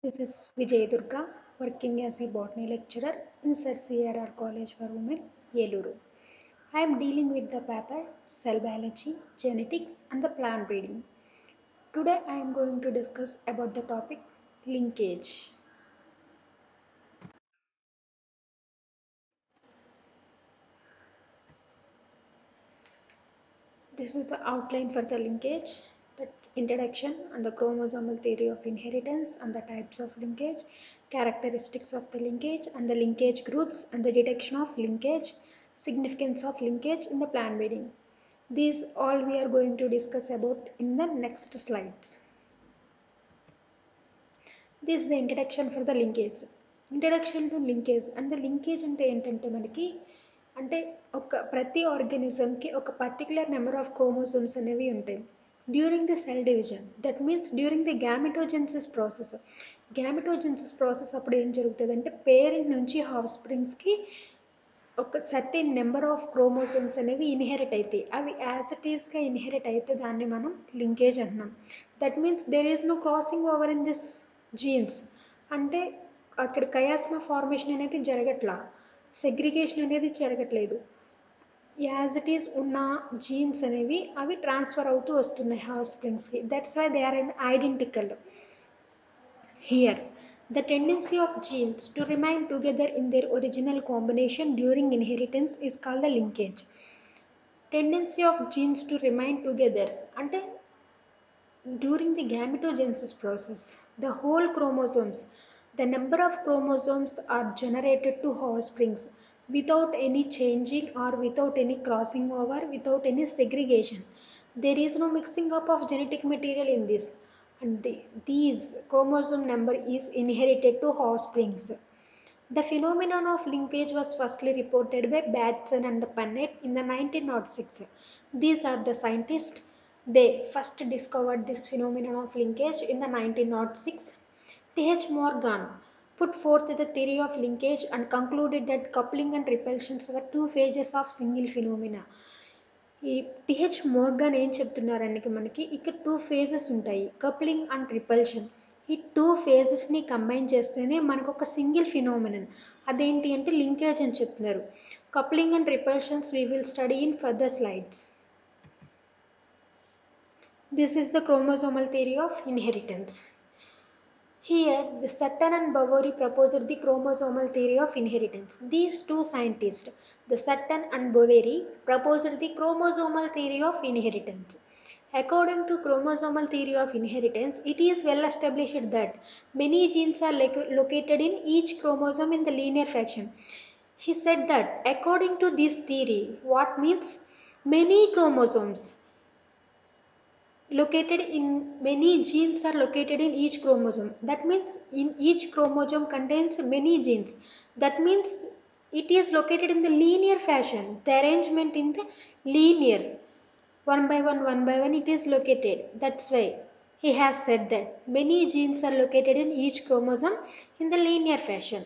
This is Vijay Durga, working as a botany lecturer in Sir CRR College for Women, Yeluru. I am dealing with the paper Cell Biology, Genetics and the Plant Breeding. Today I am going to discuss about the topic linkage. This is the outline for the linkage, that's introduction and the chromosomal theory of inheritance and the types of linkage, characteristics of the linkage and the linkage groups and the detection of linkage, significance of linkage in the plant breeding. These all we are going to discuss about in the next slides. This is the introduction for the linkage. Introduction to linkage and the linkage అంటే ఏంటంటే మనకి అంటే ప్రతి ఆర్గానిజంకి ఒక particular number of chromosomes అనేవి ఉంటాయి during the cell division. That means during the gametogenesis process. Gametogenesis process అప్పుడు ఏం జరుగుతుంది అంటే పేరెంట్ నుంచి హాఫ్ స్ప్రింగ్స్కి ఒక సర్టెన్ నెంబర్ ఆఫ్ క్రోమోసోమ్స్ అనేవి ఇన్హెరిట్ అవుతాయి. అవి యాజ్ ఇట్ ఈస్గా ఇన్హెరిట్ అయితే దాన్ని మనం లింకేజ్ అంటున్నాం. That means there is no crossing over in this genes. అంటే అక్కడ కయాస్మా ఫార్మేషన్ అనేది జరగట్లా, సెగ్రిగేషన్ అనేది జరగట్లేదు. యాజ్ ఇట్ ఈస్ ఉన్న జీన్స్ అనేవి అవి ట్రాన్స్ఫర్ అవుతూ వస్తున్నాయి హాఫ్ స్ప్రింగ్స్కి. That's why they are identical. Here, the tendency of genes to remain together in their original combination during inheritance is called the linkage. Tendency of genes to remain together అంటే during the gametogenesis process, the whole chromosomes, the number of chromosomes are generated to offsprings without any changing or without any crossing over, without any segregation. There is no mixing up of genetic material in this, and these chromosome number is inherited to offsprings. The phenomenon of linkage was firstly reported by Batson and Punnett in the 1906. These are the scientists. They first discovered this phenomenon of linkage in the 1906. T.H. Morgan put forth the theory of linkage and concluded that coupling and repulsions were two phases of single phenomena. ఈ T H Morgan ఏం చెప్తున్నారంటే మనకి ఇక్కడ two phases ఉంటాయి, coupling and repulsion. ఈ two ఫేజెస్ని combine చేస్తేనే మనకు ఒక సింగిల్ ఫినోమినన్, అదేంటి అంటే లింకేజ్ అని చెప్తున్నారు. Coupling and repulsions we will study in further slides. This is the chromosomal theory of inheritance. Here, the Sutton and Boveri proposed the chromosomal theory of inheritance. These two scientists, the Sutton and Boveri, proposed the chromosomal theory of inheritance. According to chromosomal theory of inheritance, it is well established that many genes are located in each chromosome in the linear fashion. He said that according to this theory, what means many chromosomes located in many genes are located in each chromosome. That means in each chromosome contains many genes. That means it is located in the linear fashion, the arrangement in the linear, one by one it is located. That's why he has said that many genes are located in each chromosome in the linear fashion,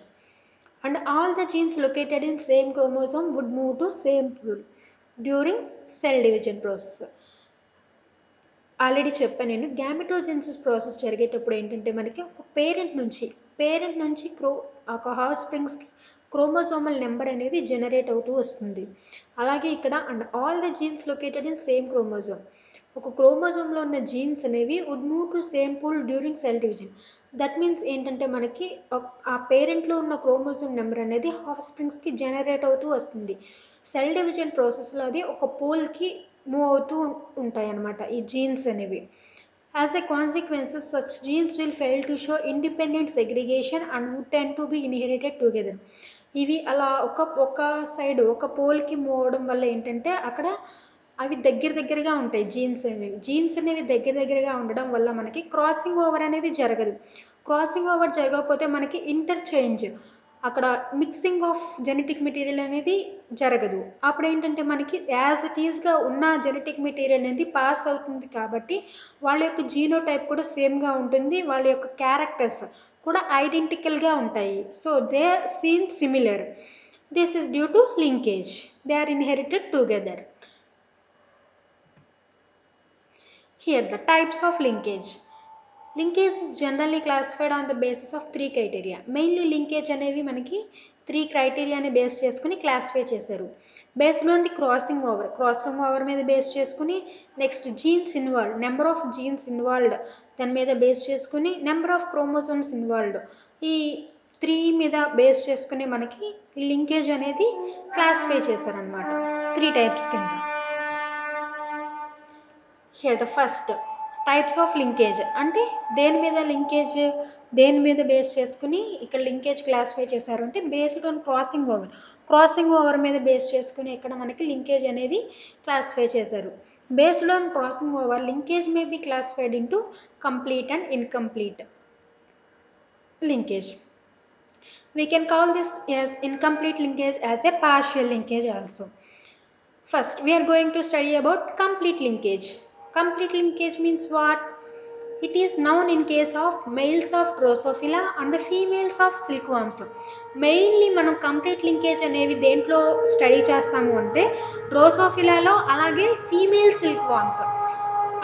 and all the genes located in same chromosome would move to same pool during cell division process. Already చెప్పాను నేను, గ్యామెటోజెన్సిస్ process జరిగేటప్పుడు ఏంటంటే మనకి ఒక parent నుంచి ఒక హాఫ్ స్ప్రింగ్స్కి క్రోమోజోమల్ నెంబర్ అనేది జనరేట్ అవుతూ వస్తుంది. అలాగే ఇక్కడ and all the genes located in same chromosome. ఒక క్రోమోజోమ్లో ఉన్న జీన్స్ అనేవి would move to same pool during cell division. That means ఏంటంటే మనకి ఆ పేరెంట్లో ఉన్న క్రోమోజోమ్ నెంబర్ అనేది హాఫ్ స్ప్రింగ్స్కి జనరేట్ అవుతూ వస్తుంది. సెల్ డివిజన్ ప్రాసెస్లో అది ఒక పోల్కి మూవ్ అవుతూ ఉంటాయి అన్నమాట ఈ జీన్స్ అనేవి. As a consequences such genes will fail to show independent segregation and would tend to be inherited together. ఇవి అలా ఒక సైడ్ ఒక పోల్కి మూవ్ అవడం వల్ల ఏంటంటే అక్కడ అవి దగ్గరగా ఉంటాయి జీన్స్ అనేవి దగ్గరగా ఉండడం వల్ల మనకి క్రాసింగ్ ఓవర్ అనేది జరగదు. క్రాసింగ్ ఓవర్ జరగకపోతే మనకి ఇంటర్చేంజ్, అక్కడ మిక్సింగ్ ఆఫ్ జెనెటిక్ మెటీరియల్ అనేది జరగదు. అప్పుడు ఏంటంటే మనకి యాజ్ ఇట్ ఈస్గా ఉన్న జెనెటిక్ మెటీరియల్ అనేది పాస్ అవుతుంది కాబట్టి వాళ్ళ యొక్క జీనోటైప్ కూడా సేమ్గా ఉంటుంది, వాళ్ళ యొక్క క్యారెక్టర్స్ కూడా ఐడెంటికల్గా ఉంటాయి. So they seem similar. This is due to linkage. They are inherited together. Here the types of linkage. Linkage is generally classified on the basis of 3 criteria. Mainly linkage అనేవి మనకి 3 క్రైటీరియాని బేస్ చేసుకుని classify చేశారు. Based on the crossing over మీద base చేసుకుని, next genes involved, number of genes involved దాని మీద base చేసుకుని, నెంబర్ ఆఫ్ క్రోమోజోమ్స్ ఇన్వాల్వ్డ్, ఈ 3 మీద బేస్ చేసుకుని మనకి లింకేజ్ అనేది క్లాసిఫై చేశారనమాట 3 టైప్స్ కింద. Here the first types of linkage, అంటే దేని మీద బేస్ చేసుకుని ఇక్కడ లింకేజ్ క్లాసిఫై చేశారు అంటే బేస్డ్ ఆన్ క్రాసింగ్ ఓవర్ మీద బేస్ చేసుకుని ఇక్కడ మనకి లింకేజ్ అనేది క్లాసిఫై చేశారు. Based on crossing over linkage may be classified into complete and incomplete linkage. We can call this as incomplete linkage as a partial linkage also. First, we are going to study about complete linkage. Complete linkage means what? It is known in case of males of Drosophila and the females of silkworms. Mainly మనం complete linkage అనేవి దేంట్లో study చేస్తాము అంటే డ్రోసోఫిలాలో, అలాగే female silk worms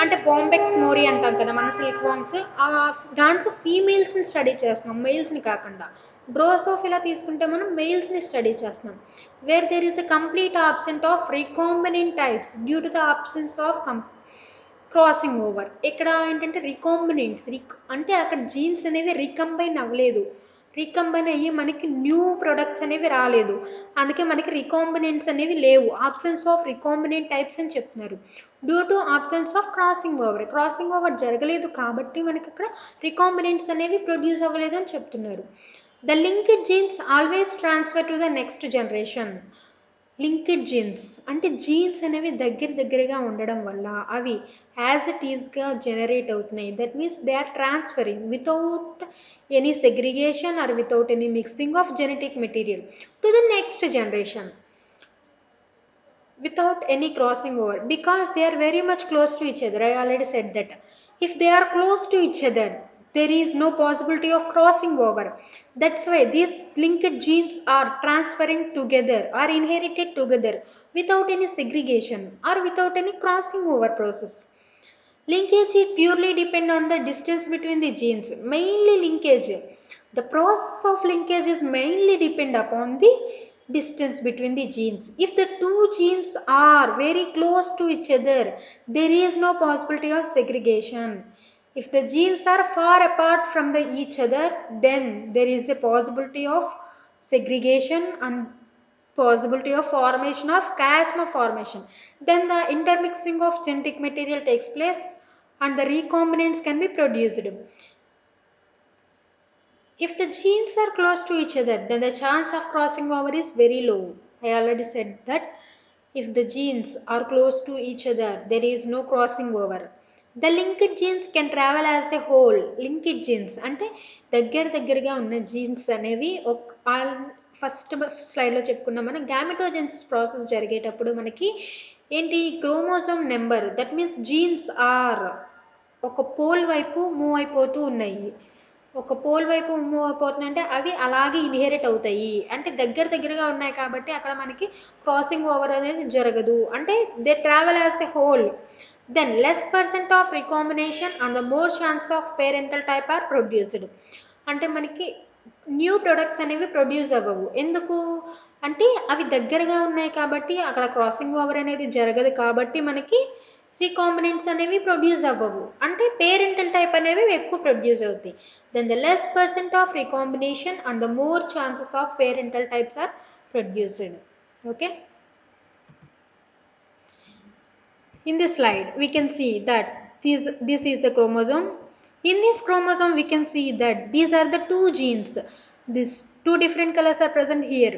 అంటే బాంబెక్స్ mori అంటాం కదా మన సిల్క్ వామ్స్, దాంట్లో ఫీమేల్స్ని స్టడీ చేస్తున్నాం, మెయిల్స్ని కాకుండా. డ్రోసోఫిలా తీసుకుంటే మనం మెయిల్స్ని స్టడీ చేస్తున్నాం. Where there is a complete absent of recombinant types due to the absence of crossing over. ఇక్కడ ఏంటంటే రికాంబినెంట్స్ అంటే అక్కడ జీన్స్ అనేవి రికంబైన్ అవ్వలేదు, రికంబైన్ అయ్యి మనకి న్యూ ప్రొడక్ట్స్ అనేవి రాలేదు, అందుకే మనకి రికాంబినెంట్స్ అనేవి లేవు, ఆబ్సెన్స్ ఆఫ్ రికాంబినెంట్ టైప్స్ అని చెప్తున్నారు. Due to absence of crossing over జరగలేదు కాబట్టి మనకి అక్కడ రికాంబినెంట్స్ అనేవి ప్రొడ్యూస్ అవ్వలేదు అని చెప్తున్నారు. The linked genes always transfer to the next generation. Linked genes అంటే జీన్స్ అనేవి దగ్గరగా ఉండడం వల్ల అవి యాజ్ ఇట్ ఈస్గా జనరేట్ అవుతున్నాయి. That means they are transferring without any segregation or without any mixing of genetic material to the next generation without any crossing over, because they are very much close to each other. I already said that if they are close to each other there is no possibility of crossing over. That's why these linked genes are transferring together or inherited together without any segregation or without any crossing over process. Linkage is purely depend on the distance between the genes. Mainly linkage, the process of linkage is mainly depend upon the distance between the genes. If the two genes are very close to each other, there is no possibility of segregation. If the genes are far apart from each other, then there is a possibility of segregation and possibility of formation of chiasma formation. Then the intermixing of genetic material takes place and the recombinants can be produced. If the genes are close to each other, then the chance of crossing over is very low. I already said that if the genes are close to each other, there is no crossing over. The linked genes can travel as a whole. Linked genes అంటే దగ్గరగా ఉన్న genes అనేవి first స్లైడ్లో చెప్పుకున్నాం మనం. గ్యామెటోజెన్సిస్ process జరిగేటప్పుడు మనకి ఏంటి chromosome number, that means genes are ఒక పోల్ వైపు మూవ్ అయిపోతూ ఉన్నాయి. ఒక పోల్ వైపు మూవ్ అయిపోతుందంటే అవి అలాగే ఇన్హెరిట్ అవుతాయి. అంటే దగ్గరగా ఉన్నాయి కాబట్టి అక్కడ మనకి క్రాసింగ్ ఓవర్ అనేది జరగదు. అంటే they travel as a whole. Then less percent of recombination and the more chance of parental type are produced. అంటే మనకి న్యూ ప్రొడక్ట్స్ అనేవి ప్రొడ్యూస్ అవ్వవు. ఎందుకు అంటే అవి దగ్గరగా ఉన్నాయి కాబట్టి అక్కడ క్రాసింగ్ ఓవర్ అనేది జరగదు కాబట్టి మనకి రికాంబినెంట్స్ అనేవి ప్రొడ్యూస్ అవ్వవు. అంటే పేరెంటల్ టైప్ అనేవి ఎక్కువ ప్రొడ్యూస్ అవుతాయి. Then the less percent of recombination and the more chances of parental types are produced. Okay. In this slide we can see that this is the chromosome. In this chromosome we can see that these are the two genes. These two different colors are present here.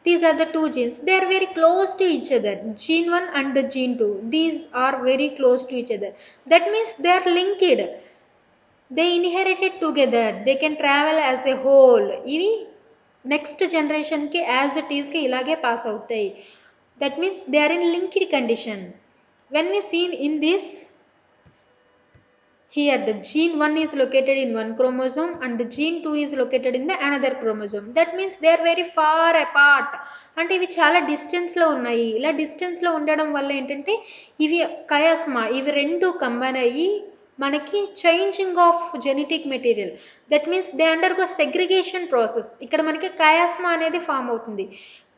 These are the two genes. They are very close to each other. Gene 1 and the gene 2. These are very close to each other. That means they are linked. They inherited together. They can travel as a whole. ఇవి next జనరేషన్కి as it ఈస్కి ఇలాగే pass అవుతాయి. That means they are in linked condition. When we seen in this here the gene 1 is located in one chromosome and the gene 2 is located in the another chromosome. That means they are very far apart. అంటే ఇవి చాలా డిస్టెన్స్లో ఉన్నాయి. ఇలా డిస్టెన్స్లో ఉండడం వల్ల ఏంటంటే ఇవి కయాస్మా, ఇవి రెండు కంబైన్ అయ్యి మనకి changing of genetic material. That means they undergo segregation process. ఇక్కడ మనకి కయాస్మా అనేది ఫామ్ అవుతుంది.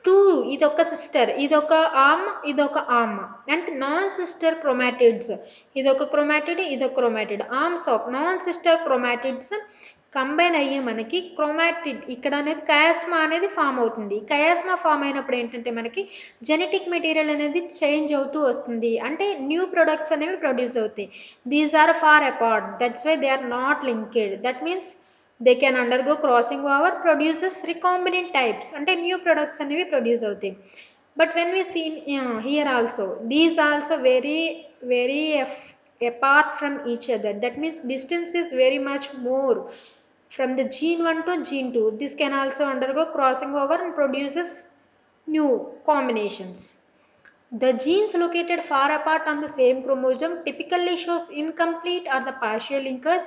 టూ, ఇదొక సిస్టర్, ఇదొక ఆమ్, ఇదొక ఆమ్. అండ్ నాన్ సిస్టర్ క్రోమాటిడ్స్, ఇదొక క్రోమాటిడ్, ఇదొక chromatid. Arms of non sister chromatids combine అయ్యి మనకి క్రోమాటిడ్ ఇక్కడ అనేది కయాస్మా అనేది ఫామ్ అవుతుంది. కయాస్మా ఫామ్ అయినప్పుడు ఏంటంటే మనకి జెనెటిక్ మెటీరియల్ అనేది చేంజ్ అవుతూ వస్తుంది. అంటే న్యూ ప్రొడక్ట్స్ అనేవి ప్రొడ్యూస్ అవుతాయి. These are far apart, that's why they are not linked. That means they can undergo crossing over, produces recombinant types, అంటే న్యూ ప్రొడక్ట్స్ అనేవి ప్రొడ్యూస్ అవుతాయి. But when we see here also, these also very apart from each other. That means distance is very much more from the gene 1 to gene 2. This can also undergo crossing over and produces new combinations. The genes located far apart on the same chromosome typically shows incomplete or the partial linkers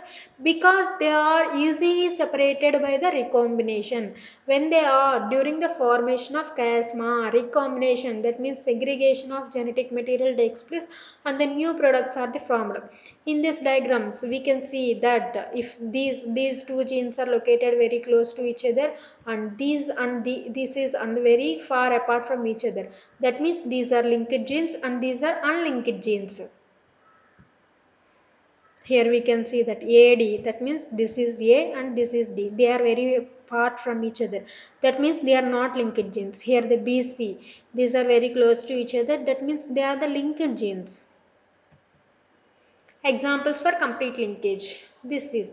because they are easily separated by the recombination. When they are during the formation of chiasma, recombination, that means segregation of genetic material takes place and the new products are formed. In these diagrams, we can see that if these two genes are located very close to each other, and this is and very far apart from each other, that means these are linked genes and these are unlinked genes. Here we can see that AD, that means this is A and this is D. They are very apart from each other. That means they are not linked genes. Here the BC, these are very close to each other. That means they are the linked genes. Examples for complete linkage. This is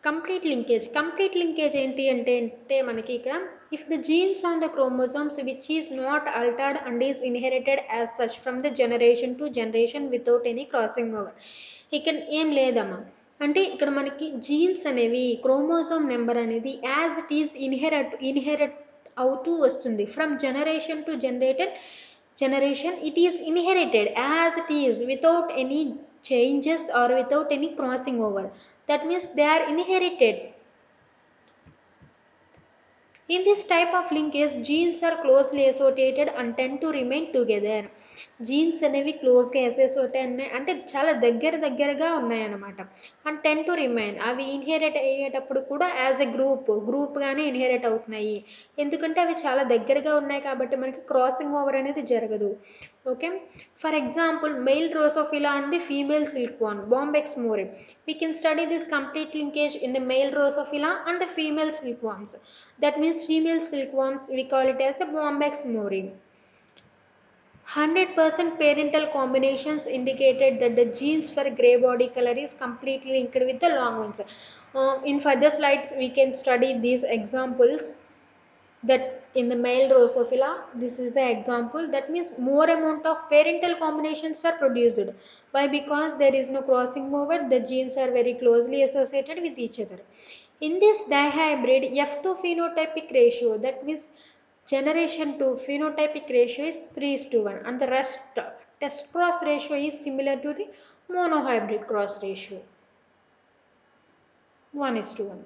complete linkage. Complete linkage enti ante manaki ikkada, if the genes on the chromosomes which is not altered and is inherited as such from the generation to generation without any crossing over. ఇక్కడ ఏం లేదమ్మా, అంటే ఇక్కడ మనకి genes అనేవి chromosome number అనేది as it is inherit అవుతూ వస్తుంది. From generation to generation it is inherited as it is without any changes or without any crossing over. That means they are inherited. In this type of linkage, genes are closely associated and tend to remain together. Jeans అనేవి క్లోజ్గా associate ఉన్నాయి, అంటే చాలా దగ్గరగా ఉన్నాయన్నమాట. And ten to remain, అవి inherit అయ్యేటప్పుడు కూడా యాజ్ ఎ గ్రూప్గానే ఇన్హెరిట్ అవుతున్నాయి. ఎందుకంటే అవి చాలా దగ్గరగా ఉన్నాయి కాబట్టి మనకి క్రాసింగ్ ఓవర్ అనేది జరగదు. Okay, for example male drosophila and the female silkworm Bombyx mori. We can study this complete linkage in the male Drosophila and the female silkworms. That means female silkworms we call it as a Bombyx mori. 100% parental combinations indicated that the genes for grey body color is completely linked with the long wings. In further slides we can study these examples. That in the male Drosophila, this is the example. That means more amount of parental combinations are produced. Why? Because there is no crossing over, the genes are very closely associated with each other. In this dihybrid, F2 phenotypic ratio, that means generation 2 phenotypic ratio is 3:1 and the rest test cross ratio is similar to the monohybrid cross ratio, 1:1.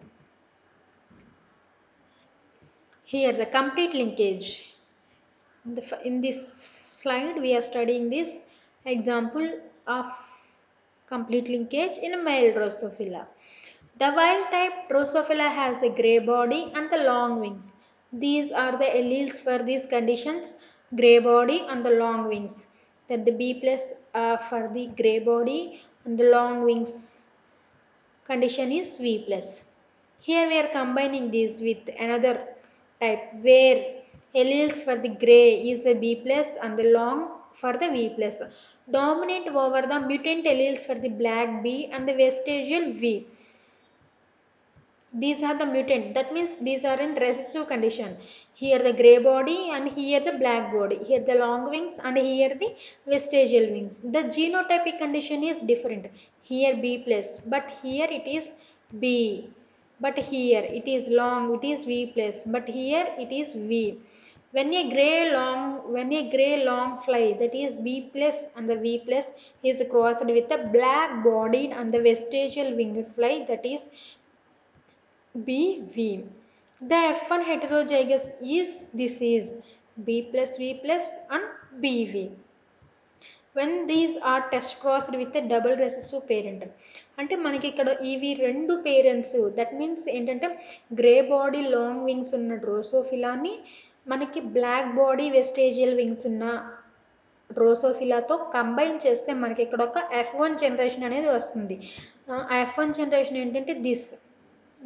Here the complete linkage. In this slide we are studying this example of complete linkage in a male Drosophila. The wild type Drosophila has a grey body and the long wings. These are the alleles for these conditions: grey body and the long wings. That the B plus for the grey body and the long wings condition is V plus. Here we are combining this with another type where alleles for the grey is a B plus and the long for the V plus. Dominant over the mutant alleles for the black B and the vestigial V. These are the mutant, that means these are in recessive condition. Here the grey body and here the black body, here the long wings and here the vestigial wings. The genotypic condition is different. Here B plus, but here it is B, but here it is long, it is V plus, but here it is V. When a grey long fly, that is B plus and the V plus, is crossed with a black bodied and the vestigial winged fly, that is BV. The F1 heterozygous is, this is B plus V plus and BV. when these are test crossed with a double recessive parent. అంటే మనకి ఇక్కడ ఇవి రెండు parents, that means ఏంటంటే grey body long wings ఉన్న డ్రోసోఫిలాని మనకి black body వెస్టేజియల్ wings ఉన్న డ్రోసోఫిలాతో combine చేస్తే మనకి ఇక్కడ ఒక F1 జనరేషన్ అనేది వస్తుంది. ఆ F1 జనరేషన్ ఏంటంటే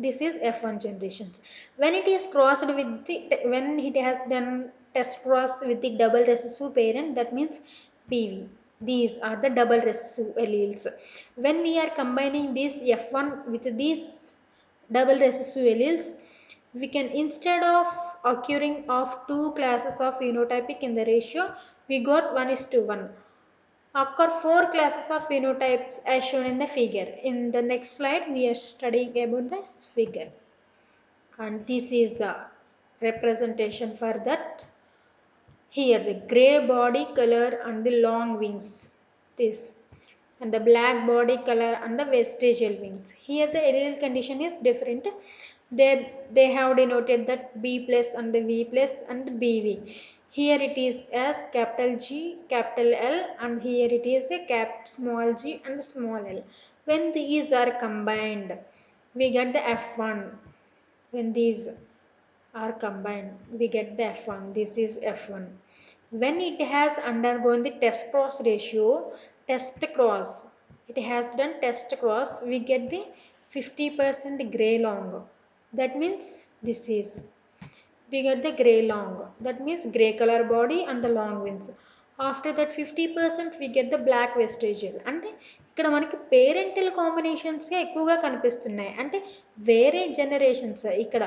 this is F1 generations. When it is crossed with the, when it has done test cross with the double recessive parent, that means PV. These are the double recessive alleles. When we are combining this F1 with these double recessive alleles, we can, instead of occurring of two classes of phenotypic in the ratio, we got 1:1. Occur four classes of phenotypes as shown in the figure. In the next slide, we are studying about this figure. And this is the representation for that. Here the grey body color and the long wings, this, and the black body color and the vestigial wings. Here the allele condition is different. They have denoted that B plus and the V plus and BV. Here it is as capital G, capital L, and here it is a small g and small l. When these are combined, we get the F1. When these are combined, we get the F1. This is F1. When it has undergone the test cross ratio, it has done test cross, we get the 50% grey long. That means this is, we get the grey long, that means grey color body and the long wings. After that 50% we get the black vestigial. అంటే ఇక్కడ మనకి parental కాంబినేషన్స్గా ఎక్కువగా కనిపిస్తున్నాయి. అంటే వేరే generations ఇక్కడ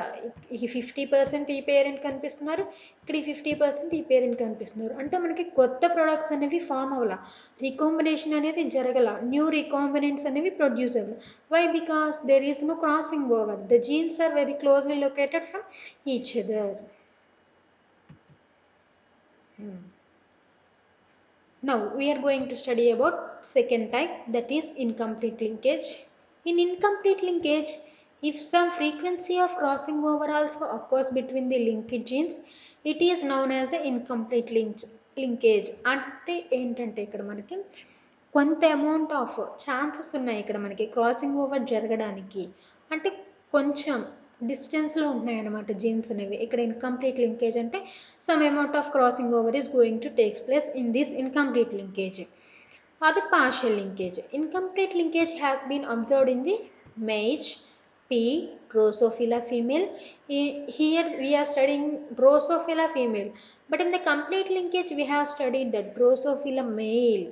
ఈ 50% ఈ పేరెంట్ కనిపిస్తున్నారు, ఇక్కడ ఈ 50% ఈ పేరెంట్ కనిపిస్తున్నారు. అంటే మనకి కొత్త ప్రొడక్ట్స్ అనేవి ఫామ్ అవ్వాల, రీకాంబినేషన్ అనేది జరగల, న్యూ రీకాంబినెంట్స్ అనేవి ప్రొడ్యూస్ అవ్వాలి. Why? Because there is no crossing over, the genes are very closely located from each other. Now we are going to study about second type, that is incomplete linkage. In incomplete linkage, if some frequency of crossing over also occurs between the linked genes, it is known as a incomplete linkage. అంటే ఏంటంటే ఇక్కడ మనకి కొంత amount of chances ఉన్నాయి ఇక్కడ మనకి crossing over జరగడానికి, అంటే కొంచెం డిస్టెన్స్లో ఉన్నాయన్నమాట జీన్స్ అనేవి. ఇక్కడ ఇన్కంప్లీట్ లింకేజ్ అంటే some amount of crossing over is going to takes place in this incomplete linkage or the partial linkage. Incomplete linkage has been observed in the maize, pea, Drosophila female. Here we are studying Drosophila female, but in the complete linkage we have studied the Drosophila male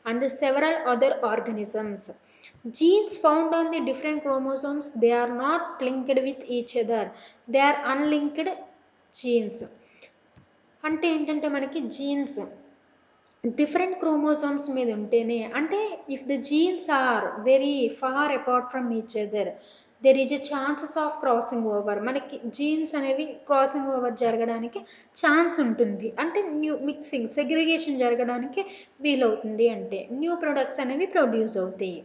and the several other organisms. Genes found on the different chromosomes, they are not linked with each other, they are unlinked genes. అంటే ఏంటంటే మనకి jeans different chromosomes మీద ఉంటేనే, అంటే if the genes are very far apart from each other, there is a chances of crossing over. మనకి genes అనేవి crossing over జరగడానికి chance ఉంటుంది, అంటే న్యూ మిక్సింగ్ సెగ్రిగేషన్ జరగడానికి వీలవుతుంది, అంటే న్యూ ప్రొడక్ట్స్ అనేవి ప్రొడ్యూస్ అవుతాయి.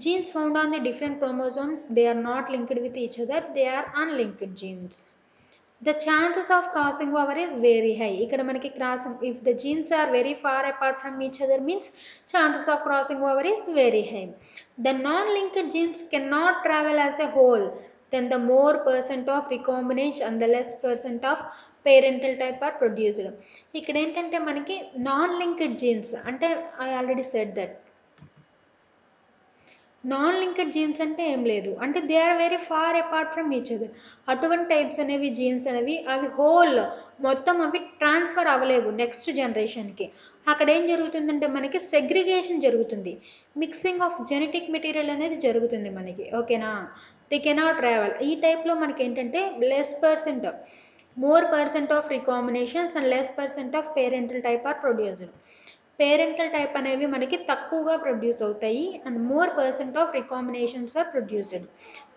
Genes found on the different chromosomes, they are not linked with each other, they are unlinked genes. The chances of crossing over is very high. ఇక్కడ మనకి crossing, if the genes are very far apart from each other means chances of crossing over is very high. The non-linked genes cannot travel as a whole, then the more percent of recombination and the less percent of parental type are produced. ఇక్కడ ఏంటంటే మనకి non-linked genes, అంటే I already said that non linked genes అంటే ఏం లేదు, అంటే they are very far apart from each other. అటువంటి types అనేవి జీన్స్ అనేవి అవి హోల్ మొత్తం అవి ట్రాన్స్ఫర్ అవ్వలేవు నెక్స్ట్ జనరేషన్కి. అక్కడ ఏం జరుగుతుందంటే మనకి సెగ్రిగేషన్ జరుగుతుంది, మిక్సింగ్ ఆఫ్ జెనెటిక్ మెటీరియల్ అనేది జరుగుతుంది మనకి, ఓకేనా. They cannot travel. ఈ టైప్లో మనకి ఏంటంటే less percent, more percent of recombinations and less percent of parental type are produced. Parental type అనేవి మనకి తక్కువగా ప్రొడ్యూస్ అవుతాయి and more percent of recombinations are produced,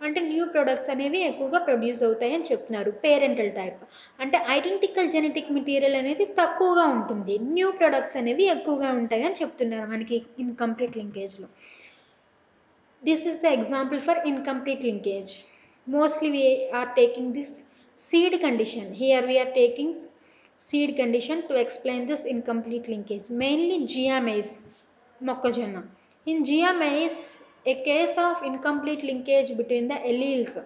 అంటే న్యూ ప్రొడక్ట్స్ అనేవి ఎక్కువగా ప్రొడ్యూస్ అవుతాయి అని చెప్తున్నారు. పేరెంటల్ టైప్ అంటే ఐడెంటికల్ జెనెటిక్ మెటీరియల్ అనేది తక్కువగా ఉంటుంది, న్యూ ప్రొడక్ట్స్ అనేవి ఎక్కువగా ఉంటాయి అని చెప్తున్నారు మనకి ఇన్కంప్లీట్ లింకేజ్లో. This is the example for incomplete linkage. Mostly we are taking this seed condition. Here we are taking seed condition to explain this incomplete linkage. Mainly GM maize, mokkojonna. In GM maize, a case of incomplete linkage between the alleles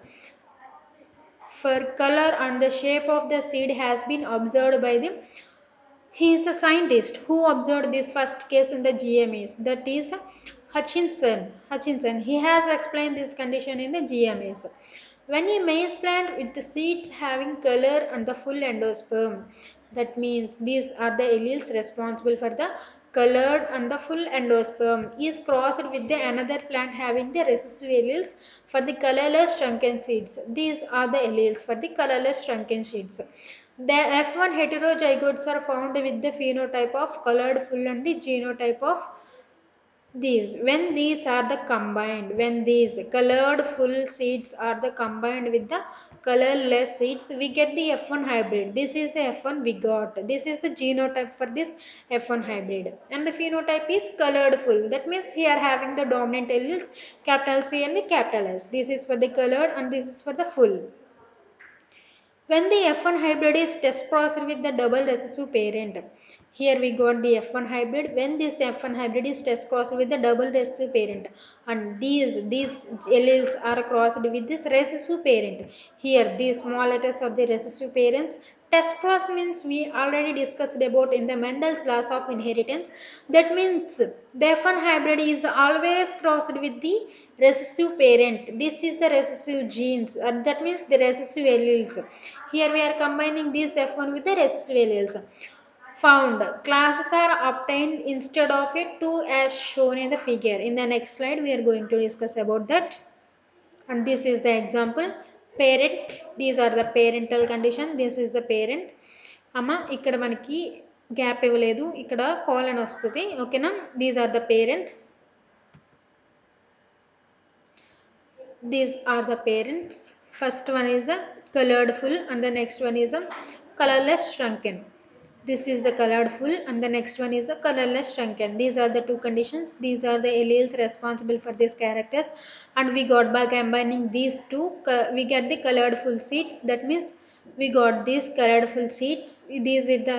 for color and the shape of the seed has been observed by the he is the scientist who observed this first case in the GMAs. That is Hutchinson. Hutchinson. He has explained this condition in the GMAs. When a maize plant with the seeds having color and the full endosperm, that means these are the alleles responsible for the colored and the full endosperm, is crossed with the another plant having the recessive alleles for the colorless shrunken seeds. These are the alleles for the colorless shrunken seeds. The F1 heterozygotes are found with the phenotype of colored full and the genotype of these. When these are the combined, when these colored full seeds are the combined with the colorless seeds, we get the F1 hybrid. This is the F1 we got. This is the genotype for this F1 hybrid. And the phenotype is colored full. That means here having the dominant alleles capital C and the capital S. This is for the colored and this is for the full. When the F1 hybrid is test crossed with the double recessive parent, here we got the F1 hybrid. When this F1 hybrid is test crossed with the double recessive parent, and these alleles are crossed with this recessive parent. Here these small letters of the recessive parents. Test cross means we already discussed about in the Mendel's laws of inheritance. That means the F1 hybrid is always crossed with the recessive parent. This is the recessive genes. That means the recessive alleles. Here we are combining this F1 with the recessive alleles. Found. Classes are obtained instead of a 2 as shown in the figure. In the next slide we are going to discuss about that. And this is the example. Parent. These are the parental condition. This is the parent. అమ్మ ఇక్కడ మనకి gap ఇవ్వలేదు, ఇక్కడ colon వస్తుంది. ఓకేనా? These are the parents. These are the parents. First one is a colored full and the next one is a colorless shrunken. This is the colored full and the next one is a colorless shrunken. These are the two conditions. These are the alleles responsible for these characters, and we got by combining these two we get the colored full seeds. That means we got these colored full seeds. These is the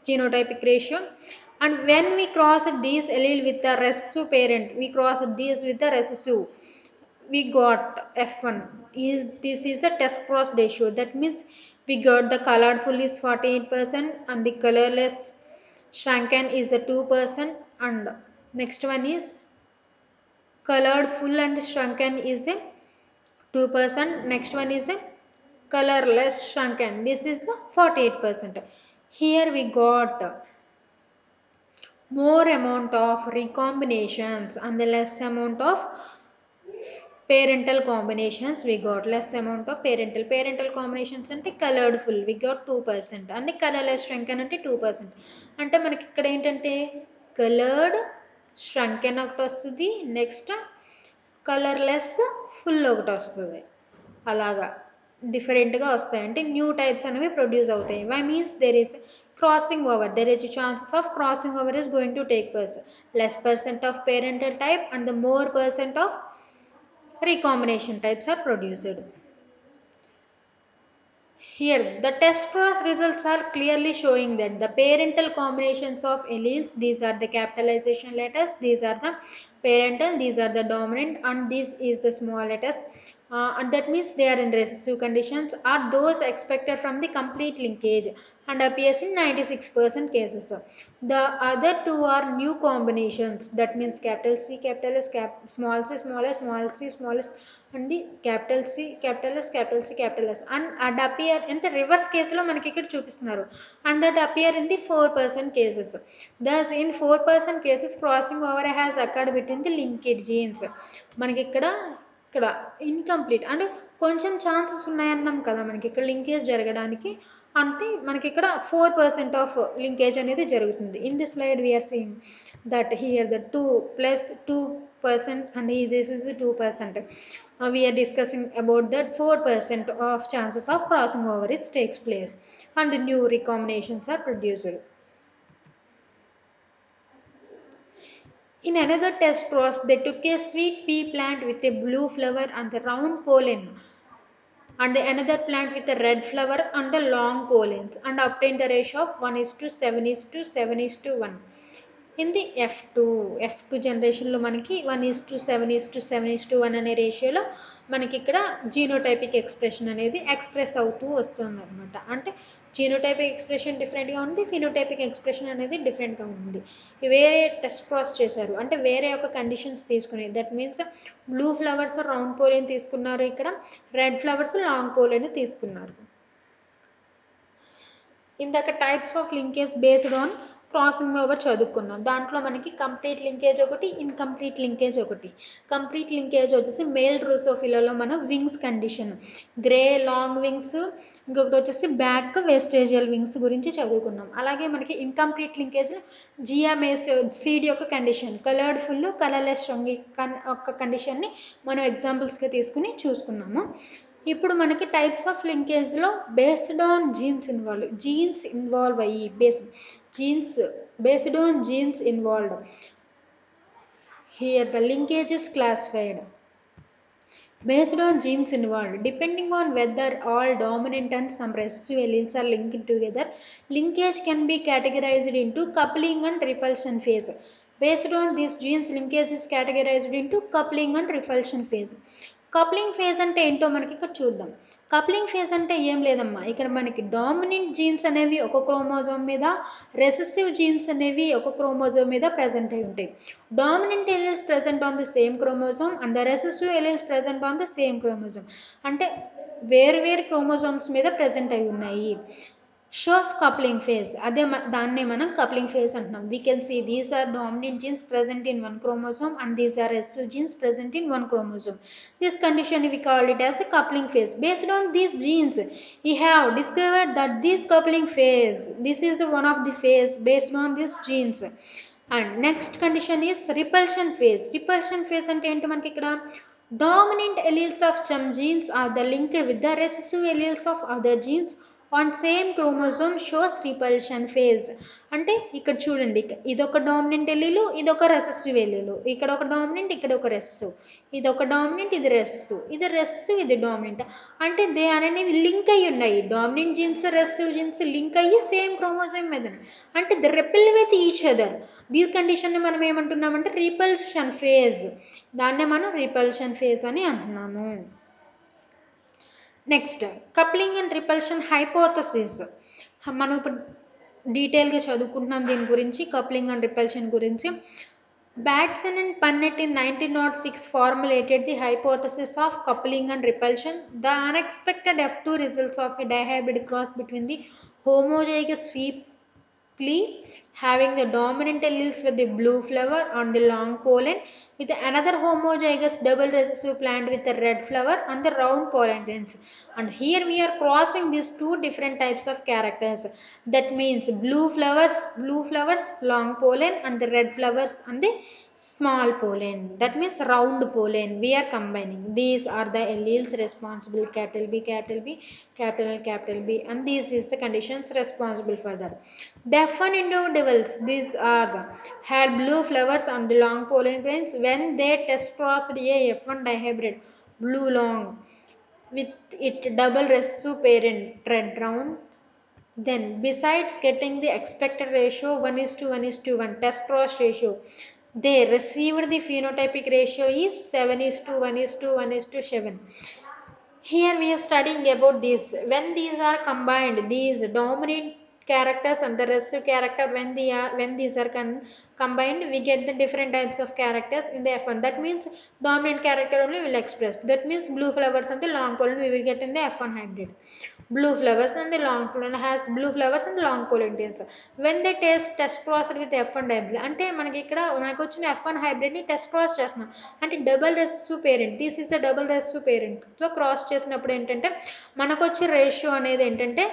genotypic ratio. And when we cross these allele with the recessive parent, we cross these with the recessive, we got F1. This is the test cross ratio. That means we got the colored full is 48% and the colorless shrunken is the 2%, and next one is colored full and shrunken is a 2%. Next one is a colorless shrunken. This is the 48%. Here we got more amount of recombinations and the less amount of parental combinations. We got less amount of parental combinations అంటే colored full we got 2% and colorless shrunken అంటే 2%. అంటే మనకి ఇక్కడ ఏంటంటే colored shrunken ఒకటి వస్తుంది, next colourless full ఒకటి వస్తుంది. అలాగా డిఫరెంట్గా వస్తాయి, అంటే న్యూ టైప్స్ అనేవి ప్రొడ్యూస్ అవుతాయి. Why means there is crossing over, there is a chances of crossing over is going to take place. Less percent of parental type and the more percent of recombination types are produced. Here, the test cross results are clearly showing that the parental combinations of alleles, these are the capitalization letters, these are the parental, these are the dominant, and this is the small letters. And that means they are in recessive conditions, are those expected from the complete linkage and appears in 96% cases. The other two are new combinations, that means capital C, capital S, small c, small s, small c, small s, and the capital C, capital S, capital C, capital S, and appear in the reverse case lo manaki ikkada chupistunaru, and that appear in the 4% cases. Thus in 4% cases crossing over has occurred between the linked genes. మనకి ఇక్కడ ఇక్కడ incomplete అంటే కొంచెం chances ఉన్నాయన్నాం కదా మనకి ఇక్కడ linkage జరగడానికి, అంటే మనకి ఇక్కడ 4% ఆఫ్ లింకేజ్ అనేది జరుగుతుంది. In the slide we are seeing that here the 2 plus 2% and this is 2%. We are discussing about that 4% of chances of crossing over is takes place and the new recombinations are produced. In another test cross, they took a sweet pea plant with a blue flower and the round pollen. and the another plant with a red flower and the long pollens and obtain the ratio of 1 is to 7 is to 7 is to 1. In the F2 జనరేషన్లో మనకి 1:7:7:1 అనే రేషియోలో మనకి ఇక్కడ genotypic expression అనేది express అవుతూ వస్తుంది అనమాట. అంటే జీనోటైపిక్ ఎక్స్ప్రెషన్ డిఫరెంట్గా ఉంది, ఫినోటైపిక్ ఎక్స్ప్రెషన్ అనేది డిఫరెంట్గా ఉంది. వేరే టెస్ట్ ప్రాసెస్ చేశారు, అంటే వేరే ఒక కండిషన్స్ తీసుకుని, that means blue flowers round pollen తీసుకున్నారు, ఇక్కడ రెడ్ ఫ్లవర్స్ లాంగ్ పోలెన్ తీసుకున్నారు. ఇందాక types of linkage based on crossing over చదువుకున్నాం. దాంట్లో మనకి కంప్లీట్ లింకేజ్ ఒకటి, ఇన్కంప్లీట్ లింకేజ్ ఒకటి. కంప్లీట్ లింకేజ్ వచ్చేసి మేల్ డ్రోసోఫిలాలో మనం wings condition, grey long wings, ఇంకొకటి వచ్చేసి బ్యాక్ వెస్టేజియల్ వింగ్స్ గురించి చదువుకున్నాం. అలాగే మనకి ఇన్కంప్లీట్ లింకేజ్ జియామేస్ సీడ్ యొక్క కండిషన్, కలర్డ్ ఫుల్ కలర్లెస్ ఒక కండిషన్ని మనం ఎగ్జాంపుల్స్గా తీసుకుని చూసుకున్నాము. ఇప్పుడు మనకి టైప్స్ ఆఫ్ లింకేజ్లో బేస్డ్ ఆన్ జీన్స్ ఇన్వాల్వ్ అయ్యి based on genes involved. Here the linkage is classified based on genes involved. Depending on whether all dominant and some recessive alleles are linked together, linkage can be categorized into coupling and repulsion phase. Based on these genes, linkage is categorized into coupling and repulsion phase. Coupling phase అంటే ఏంటో మనకి ఇక్కడ చూద్దాం. Coupling phase అంటే ఏం లేదమ్మా, ఇక్కడ మనకి డామినెంట్ జీన్స్ అనేవి ఒక క్రోమోజోమ్ మీద, రెసెసివ్ జీన్స్ అనేవి ఒక క్రోమోజోమ్ మీద ప్రజెంట్ అయి ఉంటాయి. Dominant alleles present on the same chromosome and the recessive alleles present on the same chromosome, అంటే వేరు క్రోమోజోమ్స్ మీద ప్రజెంట్ అయి ఉన్నాయి. షోస్ కప్లింగ్ ఫేజ్, అదే దాన్నే మనం కప్లింగ్ ఫేజ్ అంటున్నాం. We can see these are dominant genes present in one chromosome and these are recessive genes present in one chromosome. This condition we call it as a coupling phase. Based on these genes, we have discovered that this coupling phase, this is the one of the phase based on these genes. And next condition is repulsion phase. Repulsion phase ante enti manaki ikkada dominant alleles of some genes are the linked with the recessive alleles of other genes on same chromosome shows repulsion phase. అంటే ఇక్కడ చూడండి, ఇదొక dominant ఎలీలు, ఇదొక recessive ఎలీలు, ఇక్కడ ఒక dominant, ఇక్కడ ఒక recessive, ఇది ఒక డామినెంట్, ఇది రెసెసివ్, ఇది రెసెసివ్, ఇది డామినెంట్, అంటే దే అనేవి లింక్ అయ్యి ఉన్నాయి. Dominant genes recessive genes link అయ్యి సేమ్ క్రోమోజోమ్ మీద, అంటే the repel with each other. These కండిషన్ని మనం ఏమంటున్నామంటే రిపల్షన్ ఫేజ్, దాన్నే మనం రిపల్షన్ ఫేజ్ అని అంటున్నాము. Next coupling and repulsion hypothesis, మనం ఇప్పుడు డీటెయిల్గా చదువుకుంటున్నాం దీని గురించి, కప్లింగ్ అండ్ రిపల్షన్ గురించి. Batson and Punnett in 1906 formulated the hypothesis of coupling and repulsion. The unexpected F2 results of a dihybrid cross between the homozygous flea having the dominant alleles with the blue flower on the long pollen with another homozygous double recessive plant with a red flower on the round pollen ends. And here we are crossing these two different types of characters. That means blue flowers, long pollen, and the red flowers and the small pollen. That means round pollen. We are combining. These are the alleles responsible, capital B, capital B, capital L, capital B, and these is the conditions responsible for that. The F1 individuals, these are the had blue flowers on the long pollen grains when they test crossed a F1 dihybrid blue long with it double recessive parent red round. Then besides getting the expected ratio 1:1:1 test cross ratio, they received the phenotypic ratio is 7:1:1:7. Here we are studying about this. When these are combined, these dominant characters and the recessive character, when these are combined, we get the different types of characters in the F1. That means dominant character only will express. That means blue flowers and the long pollen we will get in the F1 hybrid. Blue flowers and the long pollen has blue flowers and long pollen grains. When they test crossed with F1 hybrid, అంటే మనకి ఇక్కడ మనకు వచ్చిన F1 hybrid ని test cross చేస్తున్నాం, అంటే double recessive parent, this is the double recessive parent తో cross చేసినప్పుడు ఏంటంటే మనకు వచ్చే రేషియో అనేది ఏంటంటే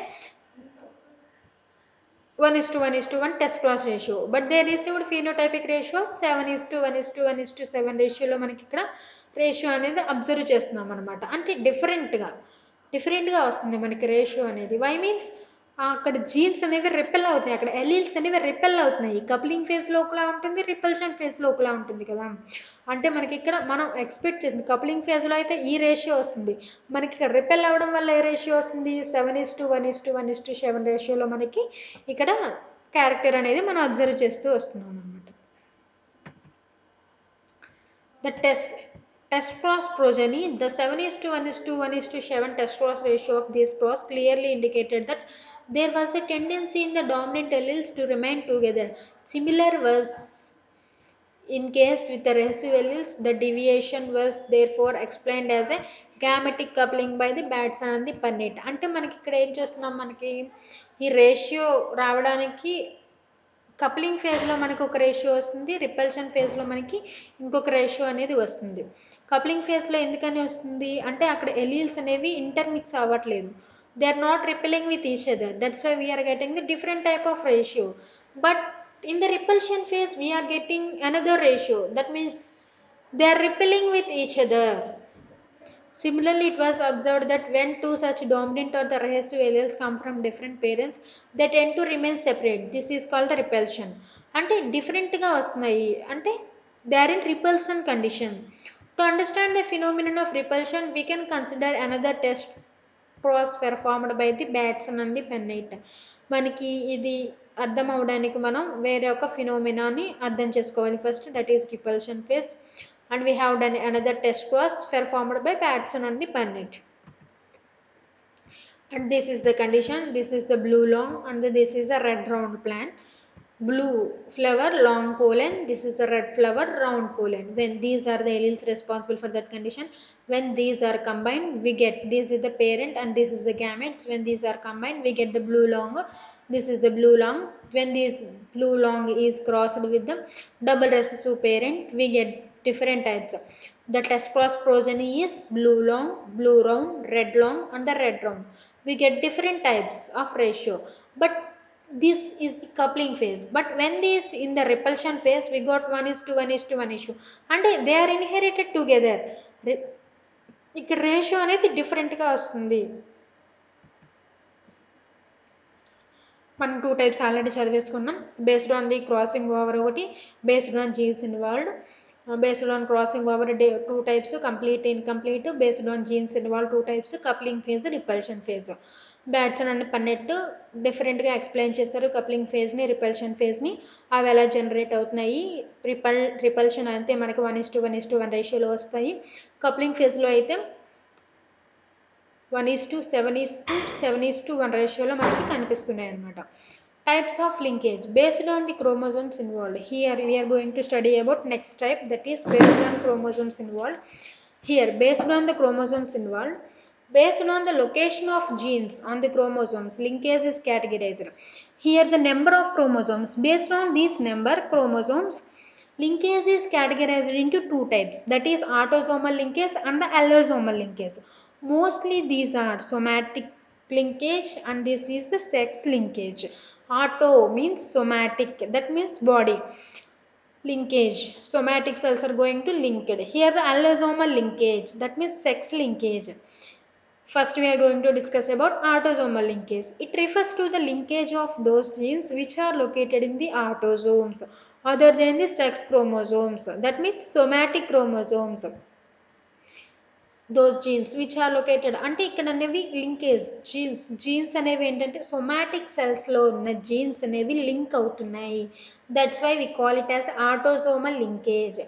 1:1:1 test cross ratio. But they received phenotypic ratio 7:1:1:7 రేషియోలో మనకి ఇక్కడ రేషియో అనేది అబ్జర్వ్ చేస్తున్నాం అనమాట. అంటే డిఫరెంట్గా వస్తుంది మనకి రేషియో అనేది. వై మీన్స్ అక్కడ జీన్స్ అనేవి రిపెల్ అవుతాయి, అక్కడ ఎలీల్స్ అనేవి రిపెల్ అవుతున్నాయి. కప్లింగ్ ఫేజ్లో ఒకలా ఉంటుంది, రిపల్షన్ ఫేజ్లో ఒకలా ఉంటుంది కదా. అంటే మనకి ఇక్కడ మనం ఎక్స్పెక్ట్ చేసింది కప్లింగ్ ఫేజ్లో అయితే ఈ రేషియో వస్తుంది, మనకి ఇక్కడ రిపెల్ అవ్వడం వల్ల ఏ రేషియో వస్తుంది, 7:1:1:7 రేషియోలో మనకి ఇక్కడ క్యారెక్టర్ అనేది మనం అబ్జర్వ్ చేస్తూ వస్తున్నాం అనమాట. The test cross progeny, the 7:1:1:7 test cross ratio of these cross clearly indicated that there was a tendency in the dominant alleles to remain together. Similar was in case with the recessive alleles. The deviation was therefore explained as a gametic coupling by the Batson and the Punnett. అంటే మనకి ఇక్కడ ఏం చేస్తున్నాం, మనకి ఈ ratio రావడానికి coupling ఫేజ్లో మనకు ఒక రేషియో వస్తుంది, రిపల్షన్ ఫేజ్లో మనకి ఇంకొక రేషియో అనేది వస్తుంది. కప్లింగ్ ఫేజ్లో ఎందుకని వస్తుంది అంటే అక్కడ ఎలీల్స్ అనేవి ఇంటర్మిక్స్ అవ్వట్లేదు, they are not repelling with each other, that's why we are getting the different type of ratio. But in the repulsion phase we are getting another ratio, that means they are repelling with each other. Similarly, it was observed that when two such dominant or the recessive alleles come from different parents, they tend to remain separate. This is called the repulsion. అంటే డిఫరెంట్గా వస్తున్నాయి అంటే they are in repulsion condition. To understand the phenomenon of repulsion we can consider another test cross performed by the Bateson and the Punnett. మనకి ఇది అర్థం అవడానికి మనం వేరే ఒక ఫినోమినాని అర్థం చేసుకోవాలి first, that is repulsion phase. And we have done another test cross performed by Patterson and the Punnett. And this is the condition, this is the blue long and this is a red round plant. Blue flower long pollen, this is a red flower round pollen. When these are the alleles responsible for that condition, when these are combined we get, this is the parent and this is the gametes. When these are combined we get the blue long, this is the blue long. When this blue long is crossed with the double recessive parent we get different types. The test cross progeny is blue long, blue round, red long and the red round. We get different types of ratio, but this is the coupling phase. But when this in the repulsion phase we got 1:1:1 and they are inherited together. ఇక్కడ ratio అనేది డిఫరెంట్గా వస్తుంది. మనం 2 types already చదివేసుకున్నాం, based on the crossing over ఒకటి, based on genes involved. Based on crossing over 2 types, complete incomplete. Based on genes involve 2 types, coupling phase, repulsion phase. Bateson and Punnett డిఫరెంట్గా explain చేశారు coupling ఫేజ్ని, repulsion ఫేజ్ని, అవి ఎలా generate అవుతున్నాయి. Repulsion అయితే మనకి 1:1:1 రేషియోలో వస్తాయి, కప్లింగ్ ఫేజ్లో అయితే 1:7:7:1 రేషియోలో మనకి కనిపిస్తున్నాయి అన్నమాట. Types of linkage based on the chromosomes involved. Here we are going to study about next type, that is based on chromosomes involved. Here based on the chromosomes involved, based on the location of genes on the chromosomes, linkage is categorized. Here the number of chromosomes, based on these number chromosomes, linkage is categorized into 2 types, that is autosomal linkage and the allosomal linkage. Mostly these are somatic linkage and this is the sex linkage. Auto means somatic, that means body linkage, somatic cells are going to link it. Here the allosomal linkage, that means sex linkage. First we are going to discuss about autosomal linkage. It refers to the linkage of those genes which are located in the autosomes other than the sex chromosomes, that means somatic chromosomes. Those genes which are located అంటే ఇక్కడ అనేవి linkage jeans అనేవి ఏంటంటే somatic సెల్స్లో ఉన్న genes అనేవి link అవుతున్నాయి, that's why we call it as autosomal linkage.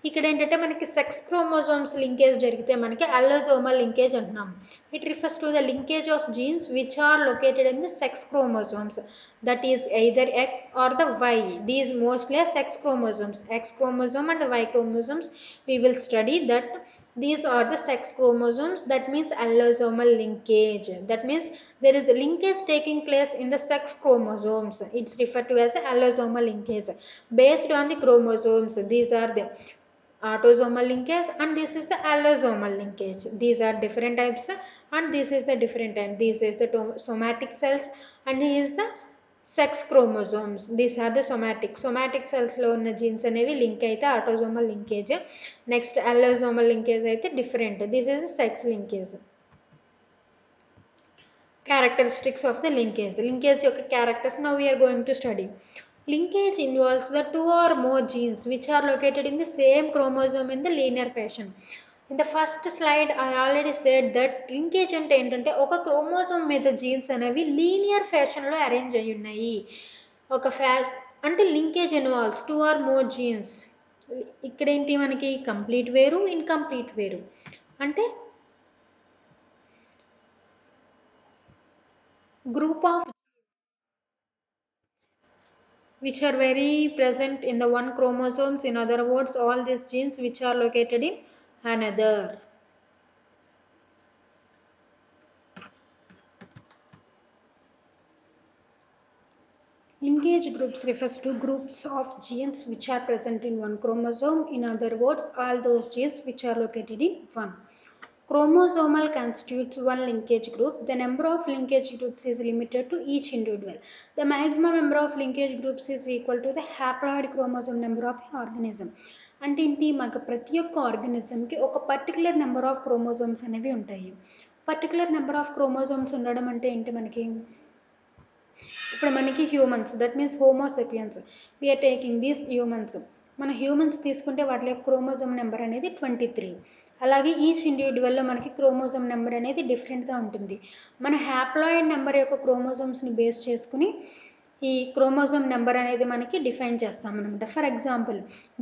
ఇక్కడ ఏంటంటే మనకి సెక్స్ క్రోమోజోమ్స్ లింకేజ్ జరిగితే మనకి అల్లోజోమల్ లింకేజ్ అంటున్నాం. It refers to the linkage of genes which are located in the sex chromosomes, that is either X or the Y. These mostly are sex chromosomes, X chromosome and Y chromosomes. We will study that these are the sex chromosomes, that means allosomal linkage, that means there is a linkage taking place in the sex chromosomes, it's referred to as allosomal linkage based on the chromosomes. These are the autosomal linkage and this is the allosomal linkage. These are different types and this is the different type. This is the somatic cells and here is the sex chromosomes. These are the somatic cells లో ఉన్న genes అనేవి link అయితే autosomal linkage, next అల్లోజోమల్ linkage అయితే different, this is sex linkage. characteristics of the linkage. Linkage యొక్క characters now we are going to study. Linkage involves the two or more genes which are located in the same chromosome in the linear fashion. In the first slide I already said that linkage అంటే ఏంటంటే ఒక chromosome మీద jeans అనేవి linear ఫ్యాషన్లో arrange అయి ఉన్నాయి. ఒక అంటే linkage involves two or more genes. ఇక్కడేంటి మనకి కంప్లీట్ వేరు ఇన్కంప్లీట్ వేరు. అంటే group of which are very present in the one chromosomes, in other words all these genes which are located in another. Linkage groups refers to groups of genes which are present in one chromosome, in other words all those genes which are located in one. Chromosomal constitutes one linkage group. The number of linkage groups is limited to each individual. The maximum number of linkage groups is equal to the haploid chromosome number of the organism. అంటే ఏంటి మనకు ప్రతి ఒక్క ఆర్గానిజంకి ఒక particular number of chromosomes అనేవి ఉంటాయి. Particular number of chromosomes ఉండడం అంటే ఏంటి మనకి ఇప్పుడు మనకి humans that means homo sapiens we are taking these humans. మన హ్యూమన్స్ తీసుకుంటే వాటి యొక్క క్రోమోజోమ్ నెంబర్ అనేది 23. అలాగే ఈచ్ ఇండివిజువల్లో మనకి క్రోమోజోమ్ నెంబర్ అనేది డిఫరెంట్గా ఉంటుంది. మన హ్యాప్లాయిడ్ నెంబర్ యొక్క క్రోమోజోమ్స్ని బేస్ చేసుకుని ఈ క్రోమోజోమ్ నెంబర్ అనేది మనకి డిఫైన్ చేస్తాం అనమాట. For example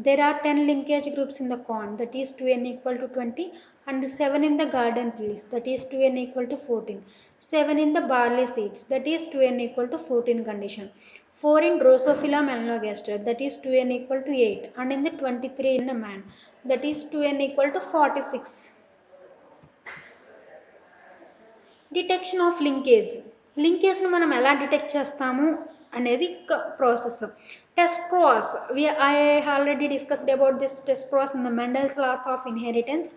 there are 10 linkage groups in the corn that is 2n equal to 20 and 7 in the garden peas that is 2n equal to 14. 7 in the barley seeds that is 2n equal to 14 condition. 4 in Drosophila melanogaster that is 2n equal to 8 and in the 23 in a man that is 2n equal to 46. Detection of linkage. లింకేజ్ను మనం ఎలా detect చేస్తాము అనేది process. Test cross I already discussed about this test cross in the Mendel's laws of inheritance.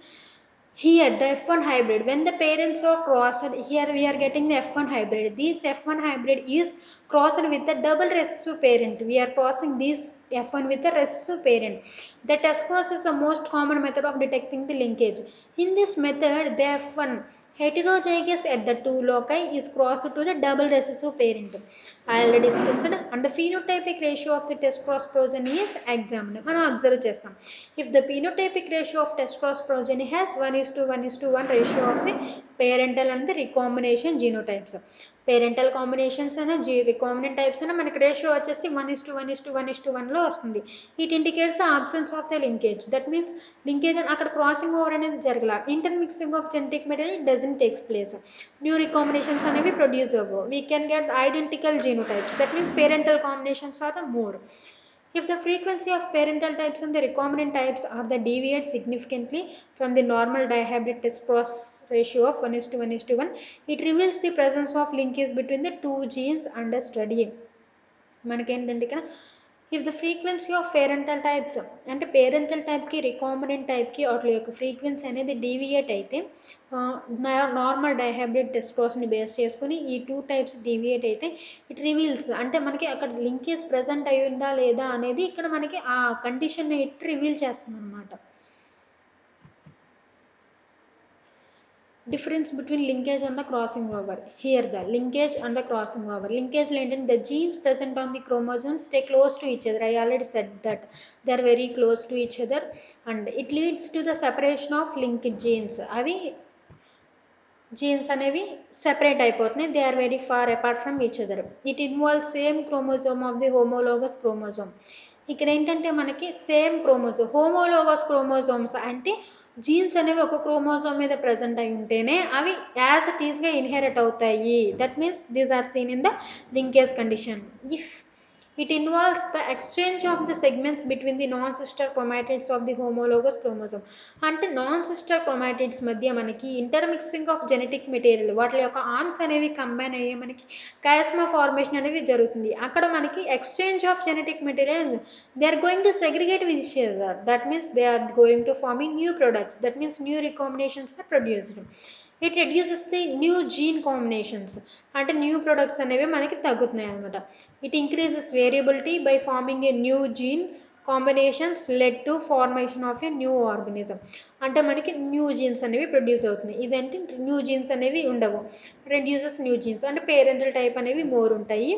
Here the F1 hybrid, when the parents are crossed, here we are getting the F1 hybrid. This F1 hybrid is crossed with the double recessive parent. We are crossing this F1 with the recessive parent. The test cross is the most common method of detecting the linkage. In this method, the F1 heterozygous at the two loci is crossed to the double recessive parent. I already discussed, and the phenotypic ratio of the test cross progeny is examined. మనం observe చేస్తాం. If the phenotypic ratio of test cross progeny has 1:1:1 ratio of the parental and the recombination genotypes. Parental combinations అయినా recombinant types అయినా మనకి ratio వచ్చేసి 1:1:1:1లో వస్తుంది. It indicates the absence of the linkage. That means linkage అక్కడ crossing over అనేది జరగల. Intermixing of genetic material doesn't takes place. New recombinations అనేవి ప్రొడ్యూస్ అవ్వవు. We can get identical genotypes. That means parental combinations are the more. If the frequency of parental types and the recombinant types are the deviate significantly from the normal dihybrid test cross ratio of 1:1:1, it reveals the presence of linkage between the two genes under study. మనకేంటంటే ఇక్కడ if the frequency of parental types అంటే parental టైప్కి recombinant టైప్కి వాటి యొక్క frequency అనేది deviate అయితే normal dihybrid test ప్రాసెస్ని base చేసుకుని ఈ టూ టైప్స్ డీవియేట్ అయితే ఇట్ రివీల్స్ అంటే మనకి అక్కడ లింకేజ్ ప్రజెంట్ అయ్యిందా లేదా అనేది ఇక్కడ మనకి ఆ కండిషన్ని ఇట్ రివీల్ చేస్తుంది అనమాట. Difference between linkage and the crossing over. Here the linkage and the crossing over. Linkage ఏంటంటే the genes present on the chromosomes stay close to each other. I already said that they are very close to each other and it leads to the separation of linked genes. అవి genes అనేవి separate అయిపోతున్నాయి. They are very far apart from each other. It involve same chromosome of the homologous chromosome. ఇక్కడ ఏంటంటే మనకి same chromosome homologous chromosomes అంటే genes అనేవి ఒక chromosome మీద ప్రజెంట్ అయి ఉంటేనే అవి యాజ్ ఇట్ ఈస్గా ఇన్హెరిట్ అవుతాయి. That means these are seen in the linkage condition. If it involves the exchange of the segments between the non-sister chromatids of the homologous chromosome. అంటే non sister chromatids మధ్య మనకి intermixing of genetic material వాటి యొక్క arms అనేవి combine అయ్యే మనకి కయాస్మా formation అనేది జరుగుతుంది. అక్కడ మనకి exchange of genetic material they are going to segregate with each other. That means they are going to forming new products. That means new recombinations are produced. It reduces the new gene combinations అంటే new products అనేవి మనకి తగ్గుతున్నాయి అనమాట. It increases variability by forming a new gene combinations led to formation of a new organism. అంటే మనకి new genes అనేవి produce అవుతున్నాయి. ఇదంటే న్యూ జీన్స్ అనేవి ఉండవు, రెడ్యూసెస్ న్యూ జీన్స్ అంటే పేరెంటల్ టైప్ అనేవి మోర్ ఉంటాయి,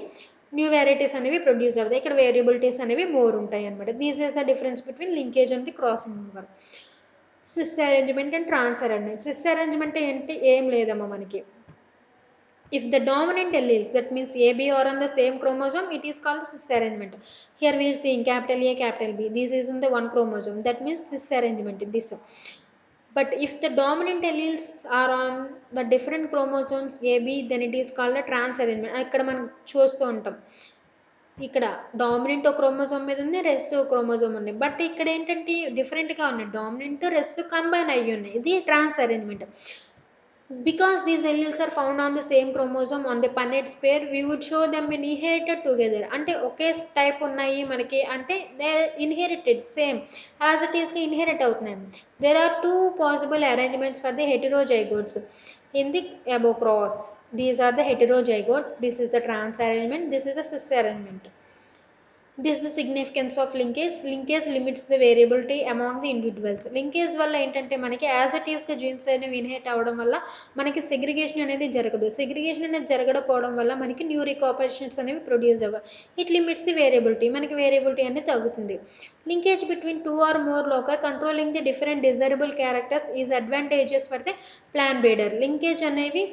న్యూ వెరైటీస్ అనేవి ప్రొడ్యూస్ అవుతాయి, ఇక్కడ వేరియబిలిటీస్ అనేవి మోర్ ఉంటాయి అనమాట. This is the difference between linkage and the crossing over. Cis arrangement and trans arrangement. Cis arrangement ఏంటి, ఏం లేదమ్మా మనకి. If the dominant alleles, that means A, B are on the same chromosome, it is called cis arrangement. Here we are seeing capital A, capital B. This is in the one chromosome. That means cis arrangement. This. But if the dominant alleles are on the different chromosomes A, B, then it is called a trans arrangement. ఇక్కడ మనం చూస్తూ ఉంటాం, ఇక్కడ dominant ఒక chromosome మీద ఉంది, rest chromosome ఉంది, but ఇక్కడ ఏంటంటే డిఫరెంట్గా ఉన్నాయి, డామినెంట్ రెస్ట్ కంబైన్ అయ్యి ఉన్నాయి, ఇది ట్రాన్స్ arrangement. Because these alleles are found on the same chromosome on the Punnett pair, we would show them in inherited together. అంటే ఒకే టైప్ ఉన్నాయి మనకి అంటే they inherited same as it ఈస్గా ఇన్హెరిట్ అవుతున్నాయి. There are two possible arrangements for the heterozygotes in the above cross. These are the heterozygotes. This is the trans arrangement. This is a cis arrangement. This is the significance of linkage. Linkage limits the variability among the individuals. Linkage వల్ల ఏంటంటే మనకి as it ఈస్గా jeans అనేవి inherit అవ్వడం వల్ల మనకి segregation అనేది జరగదు. సెగ్రిగేషన్ అనేది జరగకపోవడం వల్ల మనకి న్యూ రికాంబినేషన్స్ అనేవి ప్రొడ్యూస్ అవ్వవు. ఇట్ లిమిట్స్ ది వేరియబిలిటీ, మనకి వేరియబిలిటీ అనేది తగ్గుతుంది. Linkage between two or more loci controlling the different desirable characters is advantages for the plant breeder. Linkage అనేవి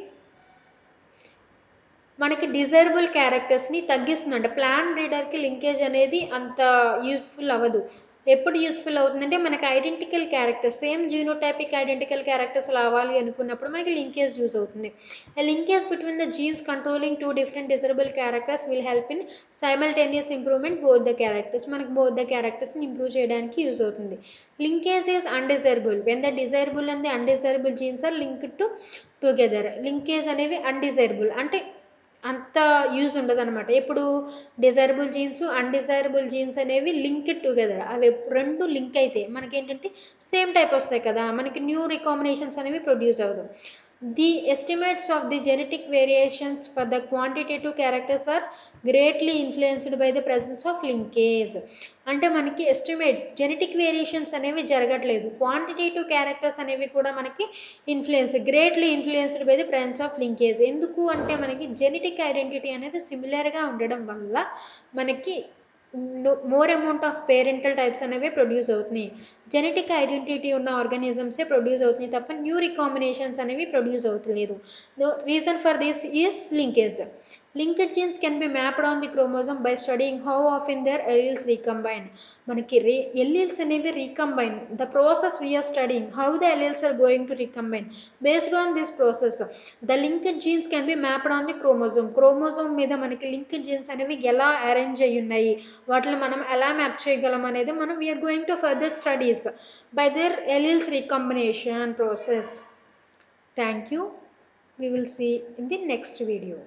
మనకి డిజైరబుల్ క్యారెక్టర్స్ని తగ్గిస్తుందంట. ప్లాన్ బ్రీడర్కి లింకేజ్ అనేది అంత యూస్ఫుల్ అవ్వదు. ఎప్పుడు యూస్ఫుల్ అవుతుందంటే మనకి identical characters, same genotypic identical characters రావాలి అనుకున్నప్పుడు మనకి లింకేజ్ యూజ్ అవుతుంది. A linkage between the genes controlling two different desirable characters will help in simultaneous improvement both the characters. మనకి both the charactersని ఇంప్రూవ్ చేయడానికి యూజ్ అవుతుంది. Linkage is undesirable when the desirable and the undesirable genes are linked together. Linkage అనేవి undesirable అంటే అంత use ఉండదు అనమాట. ఇప్పుడు desirable jeans undesirable jeans అనేవి లింక్డ్ టుగెదర్, అవి రెండు లింక్ అయితే మనకేంటంటే సేమ్ టైప్ వస్తాయి కదా, మనకి న్యూ రికాంబినేషన్స్ అనేవి ప్రొడ్యూస్ అవ్వదు. The estimates of the genetic variations for the quantitative characters are greatly influenced by the presence of linkage. అంటే మనకి ఎస్టిమేట్స్ జెనెటిక్ వేరియేషన్స్ అనేవి జరగట్లేదు, క్వాంటిటేటివ్ క్యారెక్టర్స్ అనేవి కూడా మనకి greatly influenced by the presence of linkage. ఎందుకు అంటే మనకి జెనెటిక్ ఐడెంటిటీ అనేది సిమిలర్గా ఉండడం వల్ల మనకి more amount of parental types అనేవి ప్రొడ్యూస్ అవుతున్నాయి. జెనెటిక్ ఐడెంటిటీ ఉన్న ఆర్గానిజమ్సే ప్రొడ్యూస్ అవుతున్నాయి తప్ప న్యూ రికాంబినేషన్స్ అనేవి ప్రొడ్యూస్ అవుతలేదు. Reason for this is linkage. Linked genes can be mapped on the chromosome by studying how often their alleles recombine. మనకి alleles అనేవి recombine. The process we are studying, how the alleles are going to recombine. Based on this process, the linked genes can be mapped on the chromosome. Chromosome మీద మనకి linked genes అనేవి ఎలా arrange అయ్యి ఉన్నాయి, వాటిని మనం ఎలా మ్యాప్ చేయగలం అనేది మనం we are going to further studies by their alleles recombination process. Thank you. We will see in the next video.